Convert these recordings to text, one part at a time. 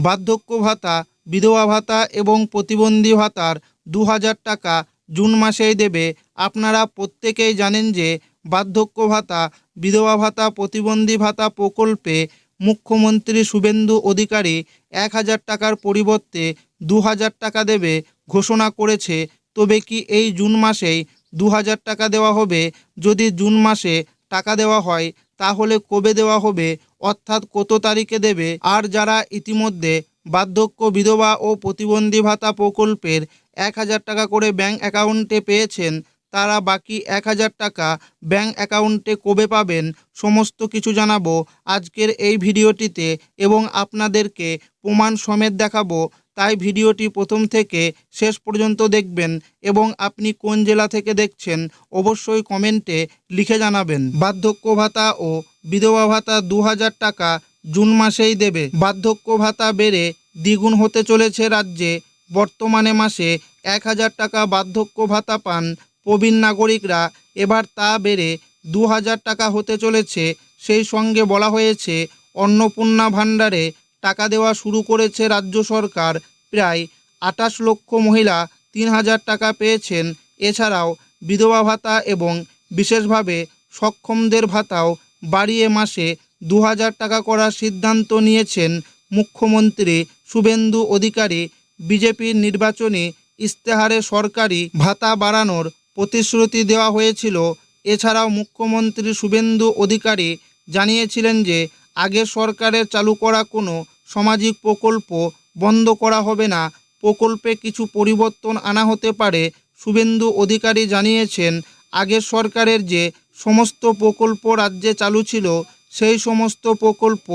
বার্ধক্য ভাতা, বিধবা ভাতা এবং প্রতিবন্ধী ভাতার 2000 টাকা জুন মাসেই দেবে। আপনারা প্রত্যেকেই জানেন যে বার্ধক্য ভাতা, বিধবা ভাতা, প্রতিবন্ধী ভাতা প্রকল্পে মুখ্যমন্ত্রী শুভেন্দু অধিকারী 1000 টাকার পরিবর্তে 2000 টাকা দেবে ঘোষণা করেছে। তবে কি এই জুন মাসেই 2000 টাকা দেওয়া হবে? যদি জুন মাসে টাকা দেওয়া হয় তাহলে কবে দেওয়া হবে, অর্থাৎ কত তারিখে দেবে? আর যারা ইতিমধ্যে বার্ধক্য, বিধবা ও প্রতিবন্ধী ভাতা প্রকল্পের 1000 টাকা করে ব্যাংক অ্যাকাউন্টে পেয়েছেন, তারা বাকি 1000 টাকা ব্যাংক অ্যাকাউন্টে কবে পাবেন, সমস্ত কিছু জানাবো আজকের এই ভিডিওটিতে এবং আপনাদেরকে প্রমাণ সমেত দেখাবো। তাই ভিডিওটি প্রথম থেকে শেষ পর্যন্ত দেখবেন এবং আপনি কোন জেলা থেকে দেখছেন অবশ্যই কমেন্টে লিখে জানাবেন। বার্ধক্য ভাতা ও বিধবা ভাতা 2000 টাকা জুন মাসেই দেবে। বার্ধক্য ভাতা বেড়ে দ্বিগুণ হতে চলেছে রাজ্যে। বর্তমানে মাসে 1000 টাকা বার্ধক্য ভাতা পান প্রবীণ নাগরিকরা, এবার তা বেড়ে 2000 টাকা হতে চলেছে। সেই সঙ্গে বলা হয়েছে অন্নপূর্ণা ভাণ্ডারে টাকা দেওয়া শুরু করেছে রাজ্য সরকার। প্রায় 28 লক্ষ মহিলা 3000 টাকা পেয়েছেন। এছাড়াও বিধবা ভাতা এবং বিশেষভাবে সক্ষমদের ভাতাও বাড়িয়ে মাসে 2000 টাকা করার সিদ্ধান্ত নিয়েছেন মুখ্যমন্ত্রী শুভেন্দু অধিকারী। বিজেপির নির্বাচনী ইশতেহারে সরকারি ভাতা বাড়ানোর প্রতিশ্রুতি দেওয়া হয়েছিল। এছাড়াও মুখ্যমন্ত্রী শুভেন্দু অধিকারী জানিয়েছিলেন যে আগের সরকারের চালু করা কোনো সামাজিক প্রকল্প বন্ধ করা হবে না, প্রকল্পে কিছু পরিবর্তন আনা হতে পারে। শুভেন্দু অধিকারী জানিয়েছেন, আগের সরকারের যে সমস্ত প্রকল্প রাজ্যে চালু ছিল সেই সমস্ত প্রকল্প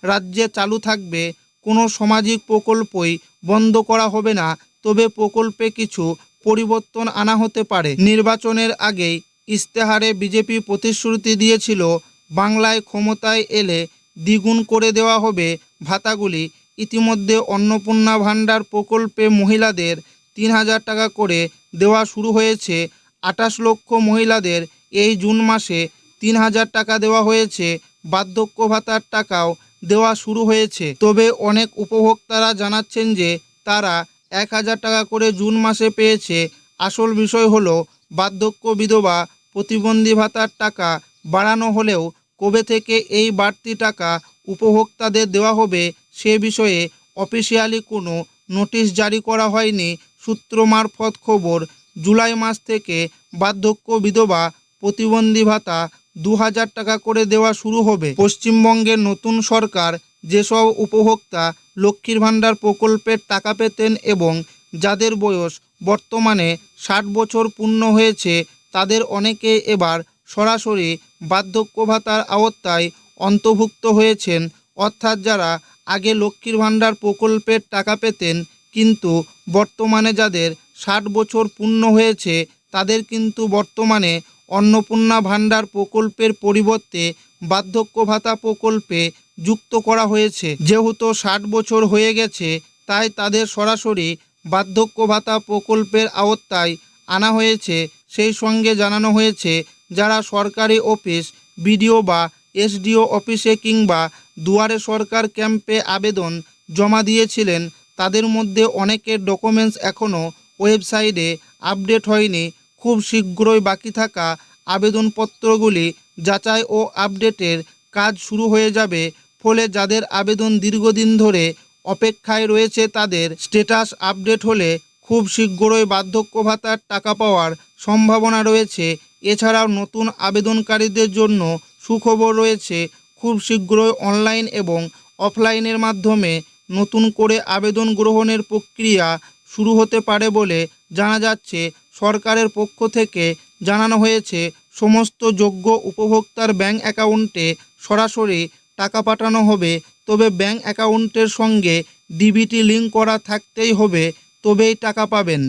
রাজ্যে চালু থাকবে, কোনো সামাজিক প্রকল্পই বন্ধ করা হবে না, তবে প্রকল্পে কিছু পরিবর্তন আনা হতে পারে। নির্বাচনের আগেই ইশতেহারে বিজেপি প্রতিশ্রুতি দিয়েছিল বাংলায় ক্ষমতায় এলে দ্বিগুণ করে দেওয়া হবে ভাতাগুলি। ইতিমধ্যে অন্নপূর্ণা ভাণ্ডার প্রকল্পে মহিলাদের 3000 টাকা করে দেওয়া শুরু হয়েছে। 28 লক্ষ মহিলাদের এই জুন মাসে 3000 টাকা দেওয়া হয়েছে। বার্ধক্য ভাতার টাকাও দেওয়া শুরু হয়েছে। তবে অনেক উপভোক্তারা জানাচ্ছেন যে তারা 1000 টাকা করে জুন মাসে পেয়েছে। আসল বিষয় হলো বার্ধক্য, বিধবা, প্রতিবন্ধী ভাতার টাকা বাড়ানো হলেও কবে থেকে এই বাড়তি টাকা উপভোক্তাদের দেওয়া হবে সে বিষয়ে অফিসিয়ালি কোনো নোটিশ জারি করা হয়নি। সূত্র মারফত খবর, জুলাই মাস থেকে বার্ধক্য, বিধবা, প্রতিবন্ধী ভাতা 2000 টাকা করে দেওয়া শুরু হবে। পশ্চিমবঙ্গের নতুন সরকার যেসব উপভোক্তা লক্ষ্মীর ভাণ্ডার প্রকল্পের টাকা পেতেন এবং যাদের বয়স বর্তমানে 60 বছর পূর্ণ হয়েছে, তাদের অনেকে এবার সরাসরি বার্ধক্য ভাতার আওতায় অন্তর্ভুক্ত হয়েছেন। অর্থাৎ যারা আগে লক্ষ্মীর ভাণ্ডার প্রকল্পের টাকা পেতেন কিন্তু বর্তমানে যাদের 60 বছর পূর্ণ হয়েছে, তাদের কিন্তু বর্তমানে অন্নপূর্ণা ভাণ্ডার প্রকল্পের পরিবর্তে বার্ধক্য ভাতা প্রকল্পে যুক্ত করা হয়েছে। যেহেতু 60 বছর হয়ে গেছে, তাই তাদের সরাসরি বার্ধক্য ভাতা প্রকল্পের আওতায় আনা হয়েছে। সেই সঙ্গে জানানো হয়েছে যারা সরকারি অফিস, বিডিও বা এসডিও অফিসে কিংবা দুয়ারে সরকার ক্যাম্পে আবেদন জমা দিয়েছিলেন, তাদের মধ্যে অনেকের ডকুমেন্টস এখনও ওয়েবসাইটে আপডেট হয়নি। খুব শীঘ্রই বাকি থাকা আবেদনপত্রগুলি যাচাই ও আপডেটের কাজ শুরু হয়ে যাবে। ফলে যাদের আবেদন দীর্ঘদিন ধরে অপেক্ষায় রয়েছে তাদের স্ট্যাটাস আপডেট হলে খুব শীঘ্রই বার্ধক্য ভাতার টাকা পাওয়ার সম্ভাবনা রয়েছে। এছাড়াও নতুন আবেদনকারীদের জন্য সুখবর রয়েছে। খুব শীঘ্রই অনলাইন এবং অফলাইনের মাধ্যমে নতুন করে আবেদন গ্রহণের প্রক্রিয়া শুরু হতে পারে বলে জানা যাচ্ছে। সরকারের পক্ষ থেকে জানানো হয়েছে সমস্ত যোগ্য উপভোক্তার ব্যাংক অ্যাকাউন্টে সরাসরি টাকা পাঠানো হবে। তবে ব্যাংক অ্যাকাউন্টের সঙ্গে ডিবিটি লিঙ্ক করা থাকতেই হবে, তবেই টাকা পাবেন।